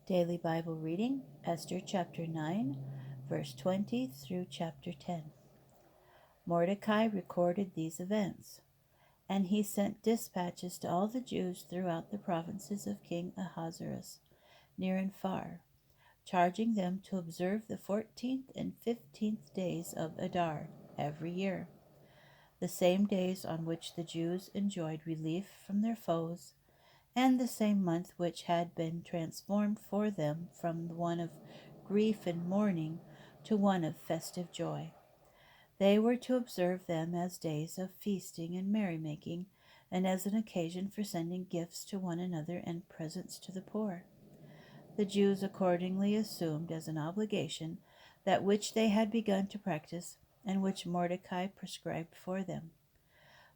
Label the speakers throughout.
Speaker 1: Daily Bible reading, Esther chapter 9, verse 20 through chapter 10. Mordecai recorded these events, and he sent dispatches to all the Jews throughout the provinces of King Ahasuerus, near and far, charging them to observe the 14th and 15th days of Adar every year, the same days on which the Jews enjoyed relief from their foes, and the same month which had been transformed for them from one of grief and mourning to one of festive joy. They were to observe them as days of feasting and merrymaking, and as an occasion for sending gifts to one another and presents to the poor. The Jews accordingly assumed as an obligation that which they had begun to practice, and which Mordecai prescribed for them.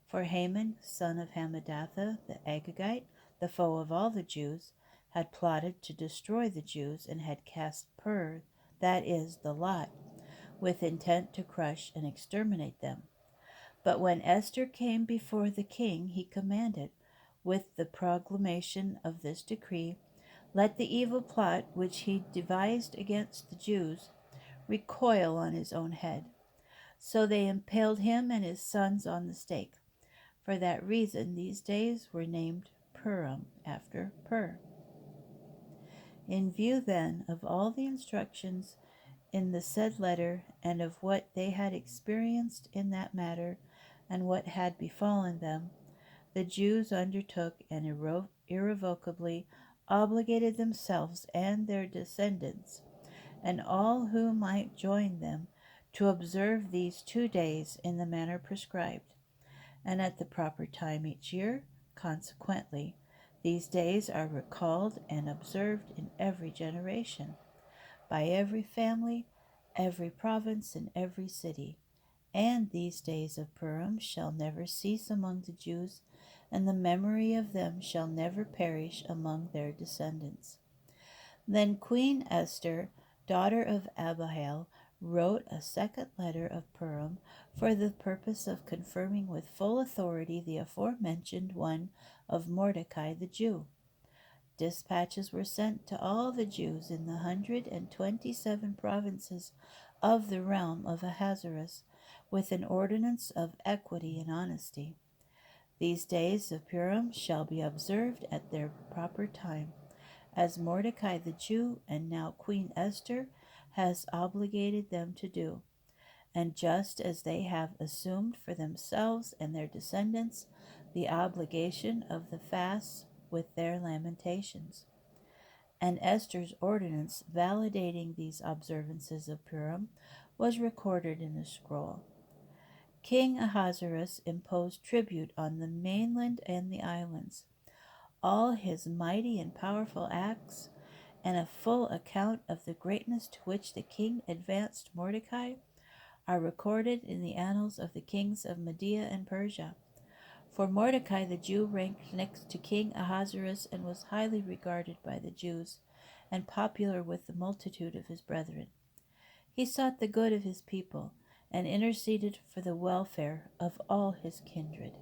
Speaker 1: For Haman, son of Hammedatha the Agagite, the foe of all the Jews, had plotted to destroy the Jews, and had cast pur, that is, the lot, with intent to crush and exterminate them. But when Esther came before the king, he commanded, with the proclamation of this decree, let the evil plot which he devised against the Jews recoil on his own head. So they impaled him and his sons on the stake. For that reason, these days were named Purim, after Pur. In view, then, of all the instructions in the said letter, and of what they had experienced in that matter, and what had befallen them, the Jews undertook and irrevocably obligated themselves and their descendants, and all who might join them, to observe these 2 days in the manner prescribed, and at the proper time each year. Consequently, these days are recalled and observed in every generation, by every family, every province, and every city. And these days of Purim shall never cease among the Jews, and the memory of them shall never perish among their descendants. Then Queen Esther, daughter of Abihail, wrote a second letter of Purim for the purpose of confirming with full authority the aforementioned one of Mordecai the Jew. Dispatches were sent to all the Jews in the 127 provinces of the realm of Ahasuerus, with an ordinance of equity and honesty. These days of Purim shall be observed at their proper time, as Mordecai the Jew, and now Queen Esther, has obligated them to do, and just as they have assumed for themselves and their descendants the obligation of the fasts with their lamentations. And Esther's ordinance validating these observances of Purim was recorded in a scroll. King Ahasuerus imposed tribute on the mainland and the islands. All his mighty and powerful acts, and a full account of the greatness to which the king advanced Mordecai, are recorded in the annals of the kings of Media and Persia. For Mordecai the Jew ranked next to King Ahasuerus, and was highly regarded by the Jews, and popular with the multitude of his brethren. He sought the good of his people, and interceded for the welfare of all his kindred.